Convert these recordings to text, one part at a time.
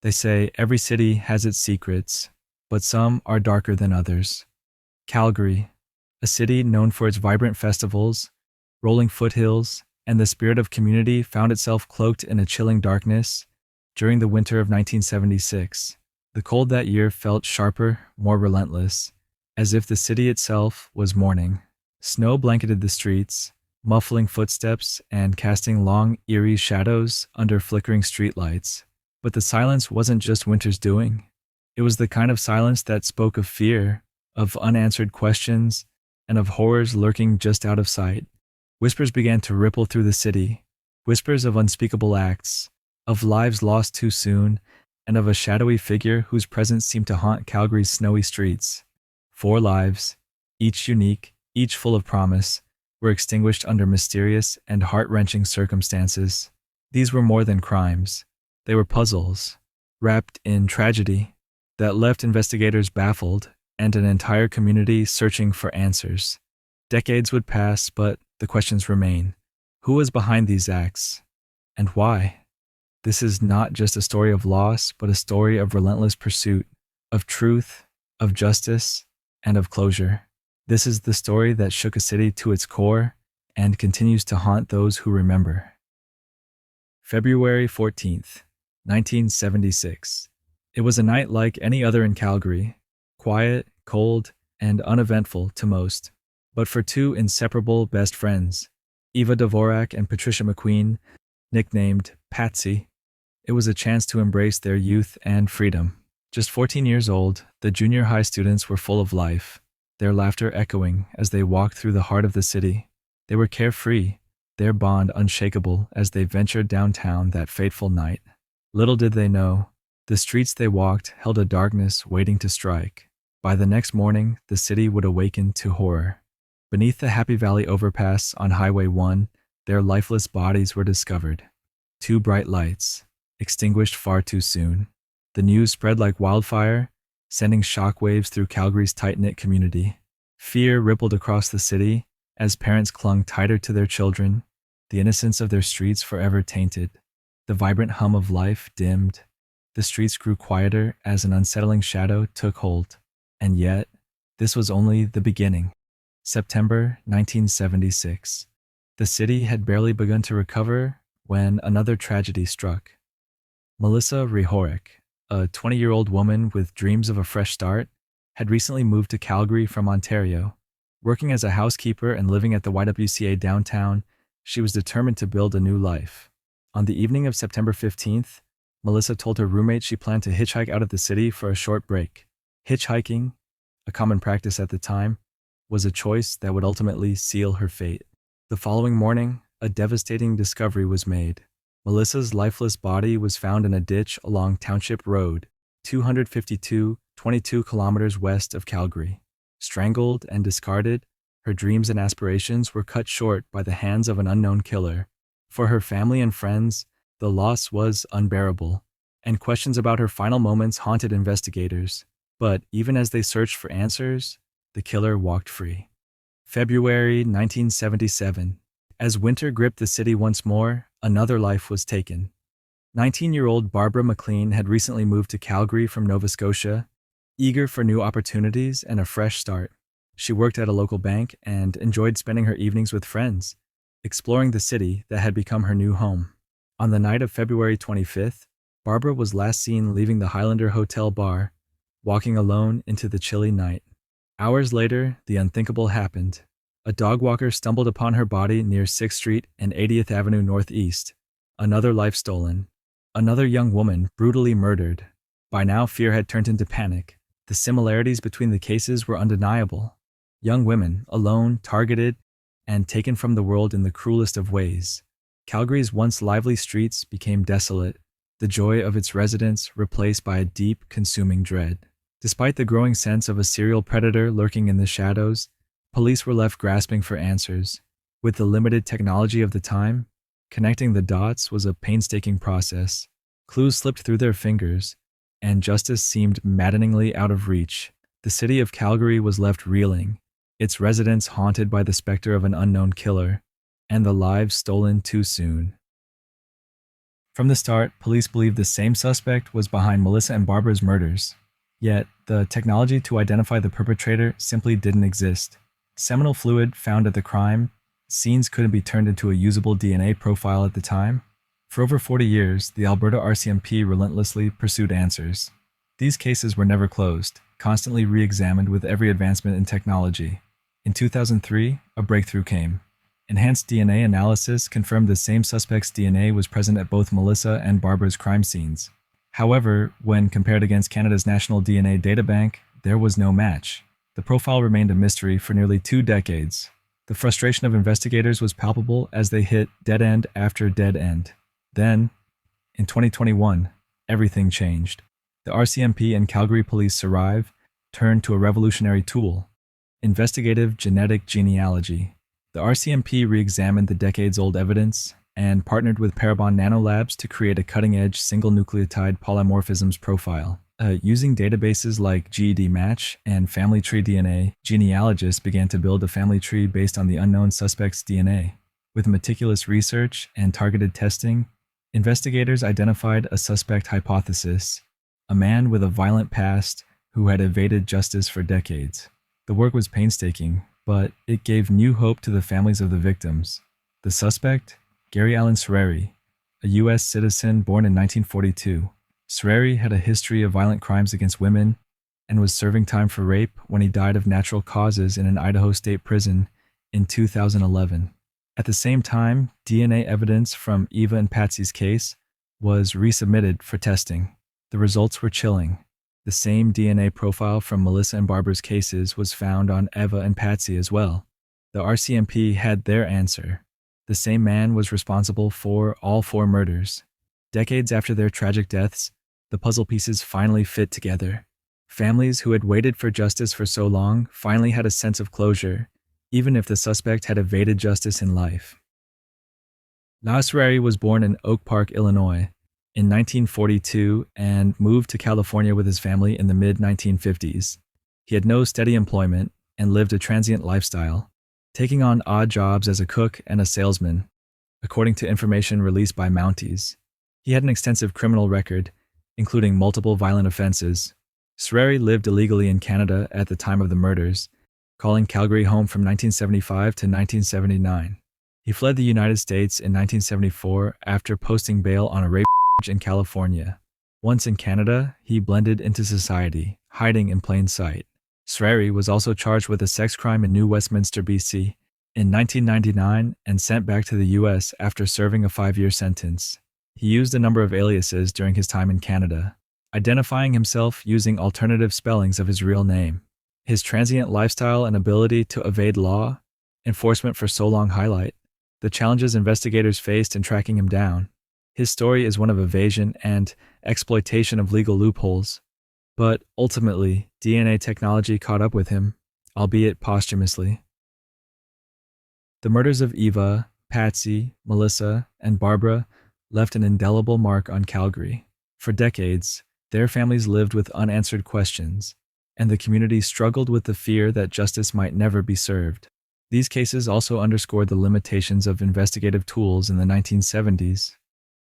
They say every city has its secrets, but some are darker than others. Calgary, a city known for its vibrant festivals, rolling foothills, and the spirit of community, found itself cloaked in a chilling darkness during the winter of 1976. The cold that year felt sharper, more relentless, as if the city itself was mourning. Snow blanketed the streets, muffling footsteps and casting long, eerie shadows under flickering streetlights. But the silence wasn't just winter's doing. It was the kind of silence that spoke of fear, of unanswered questions, and of horrors lurking just out of sight. Whispers began to ripple through the city, whispers of unspeakable acts, of lives lost too soon, and of a shadowy figure whose presence seemed to haunt Calgary's snowy streets. 4 lives, each unique, each full of promise, were extinguished under mysterious and heart-wrenching circumstances. These were more than crimes. They were puzzles, wrapped in tragedy, that left investigators baffled and an entire community searching for answers. Decades would pass, but the questions remain. Who was behind these acts? And why? This is not just a story of loss, but a story of relentless pursuit, of truth, of justice, and of closure. This is the story that shook a city to its core and continues to haunt those who remember. February 14th, 1976. It was a night like any other in Calgary, quiet, cold, and uneventful to most. But for 2 inseparable best friends, Eva Dvorak and Patricia McQueen, nicknamed Patsy, it was a chance to embrace their youth and freedom. Just 14 years old, the junior high students were full of life, their laughter echoing as they walked through the heart of the city. They were carefree, their bond unshakable as they ventured downtown that fateful night. Little did they know, the streets they walked held a darkness waiting to strike. By the next morning, the city would awaken to horror. Beneath the Happy Valley overpass on Highway 1, their lifeless bodies were discovered. 2 bright lights, extinguished far too soon. The news spread like wildfire, sending shockwaves through Calgary's tight-knit community. Fear rippled across the city as parents clung tighter to their children, the innocence of their streets forever tainted. The vibrant hum of life dimmed. The streets grew quieter as an unsettling shadow took hold. And yet, this was only the beginning. September 1976. The city had barely begun to recover when another tragedy struck. Melissa Rehorick, a 20-year-old woman with dreams of a fresh start, had recently moved to Calgary from Ontario. Working as a housekeeper and living at the YWCA downtown, she was determined to build a new life. On the evening of September 15th, Melissa told her roommate she planned to hitchhike out of the city for a short break. Hitchhiking, a common practice at the time, was a choice that would ultimately seal her fate. The following morning, a devastating discovery was made. Melissa's lifeless body was found in a ditch along Township Road, 22 kilometers west of Calgary. Strangled and discarded, her dreams and aspirations were cut short by the hands of an unknown killer. For her family and friends, the loss was unbearable, and questions about her final moments haunted investigators. But even as they searched for answers, the killer walked free. February 1977. As winter gripped the city once more, another life was taken. 19-year-old Barbara McLean had recently moved to Calgary from Nova Scotia, eager for new opportunities and a fresh start. She worked at a local bank and enjoyed spending her evenings with friends, exploring the city that had become her new home. On the night of February 25th, Barbara was last seen leaving the Highlander Hotel bar, walking alone into the chilly night. Hours later, the unthinkable happened. A dog walker stumbled upon her body near 6th Street and 80th Avenue Northeast. Another life stolen. Another young woman brutally murdered. By now, fear had turned into panic. The similarities between the cases were undeniable. Young women, alone, targeted, and taken from the world in the cruelest of ways. Calgary's once lively streets became desolate, the joy of its residents replaced by a deep, consuming dread. Despite the growing sense of a serial predator lurking in the shadows, police were left grasping for answers. With the limited technology of the time, connecting the dots was a painstaking process. Clues slipped through their fingers, and justice seemed maddeningly out of reach. The city of Calgary was left reeling, its residents haunted by the specter of an unknown killer, and the lives stolen too soon. From the start, police believed the same suspect was behind Melissa and Barbara's murders. Yet, the technology to identify the perpetrator simply didn't exist. Seminal fluid found at the crime scenes couldn't be turned into a usable DNA profile at the time. For over 40 years, the Alberta RCMP relentlessly pursued answers. These cases were never closed, constantly re-examined with every advancement in technology. In 2003, a breakthrough came. Enhanced DNA analysis confirmed the same suspect's DNA was present at both Melissa and Barbara's crime scenes. However, when compared against Canada's National DNA Databank, there was no match. The profile remained a mystery for nearly 2 decades. The frustration of investigators was palpable as they hit dead end after dead end. Then, in 2021, everything changed. The RCMP and Calgary police arrive, turned to a revolutionary tool: investigative genetic genealogy. The RCMP re-examined the decades-old evidence and partnered with Parabon Nanolabs to create a cutting-edge single nucleotide polymorphisms profile. Using databases like GED Match and Family Tree DNA, genealogists began to build a family tree based on the unknown suspect's DNA. With meticulous research and targeted testing, investigators identified a suspect hypothesis: a man with a violent past who had evaded justice for decades. The work was painstaking, but it gave new hope to the families of the victims. The suspect? Gary Allen Sereri, a U.S. citizen born in 1942. Sereri had a history of violent crimes against women and was serving time for rape when he died of natural causes in an Idaho state prison in 2011. At the same time, DNA evidence from Eva and Patsy's case was resubmitted for testing. The results were chilling. The same DNA profile from Melissa and Barbara's cases was found on Eva and Patsy as well. The RCMP had their answer. The same man was responsible for all 4 murders. Decades after their tragic deaths, the puzzle pieces finally fit together. Families who had waited for justice for so long finally had a sense of closure, even if the suspect had evaded justice in life. Lars Sereri was born in Oak Park, Illinois, in 1942 and moved to California with his family in the mid-1950s. He had no steady employment and lived a transient lifestyle, taking on odd jobs as a cook and a salesman, according to information released by Mounties. He had an extensive criminal record, including multiple violent offenses. Sereri lived illegally in Canada at the time of the murders, calling Calgary home from 1975 to 1979. He fled the United States in 1974 after posting bail on a rape in California. Once in Canada, he blended into society, hiding in plain sight. Sereri was also charged with a sex crime in New Westminster, BC, in 1999 and sent back to the U.S. after serving a 5-year sentence. He used a number of aliases during his time in Canada, identifying himself using alternative spellings of his real name. His transient lifestyle and ability to evade law enforcement for so long highlight the challenges investigators faced in tracking him down. His story is one of evasion and exploitation of legal loopholes, but ultimately, DNA technology caught up with him, albeit posthumously. The murders of Eva, Patsy, Melissa, and Barbara left an indelible mark on Calgary. For decades, their families lived with unanswered questions, and the community struggled with the fear that justice might never be served. These cases also underscored the limitations of investigative tools in the 1970s,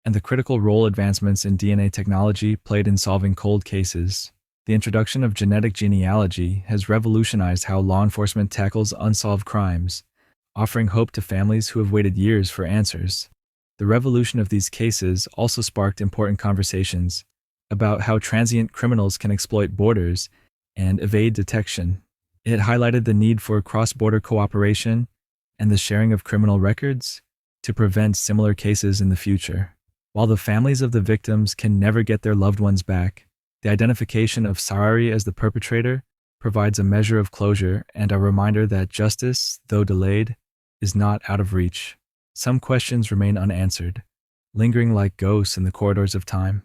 and the critical role advancements in DNA technology played in solving cold cases. The introduction of genetic genealogy has revolutionized how law enforcement tackles unsolved crimes, offering hope to families who have waited years for answers. The revolution of these cases also sparked important conversations about how transient criminals can exploit borders and evade detection. It highlighted the need for cross-border cooperation and the sharing of criminal records to prevent similar cases in the future. While the families of the victims can never get their loved ones back, the identification of Sereri as the perpetrator provides a measure of closure and a reminder that justice, though delayed, is not out of reach. Some questions remain unanswered, lingering like ghosts in the corridors of time.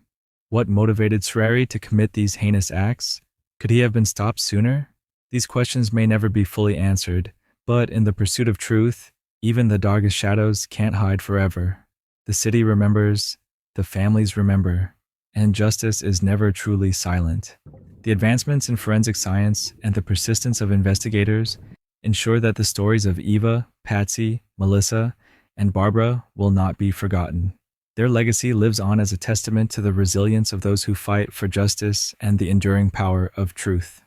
What motivated Sereri to commit these heinous acts? Could he have been stopped sooner? These questions may never be fully answered, but in the pursuit of truth, even the darkest shadows can't hide forever. The city remembers, the families remember, and justice is never truly silent. The advancements in forensic science and the persistence of investigators ensure that the stories of Eva, Patsy, Melissa, and Barbara will not be forgotten. Their legacy lives on as a testament to the resilience of those who fight for justice and the enduring power of truth.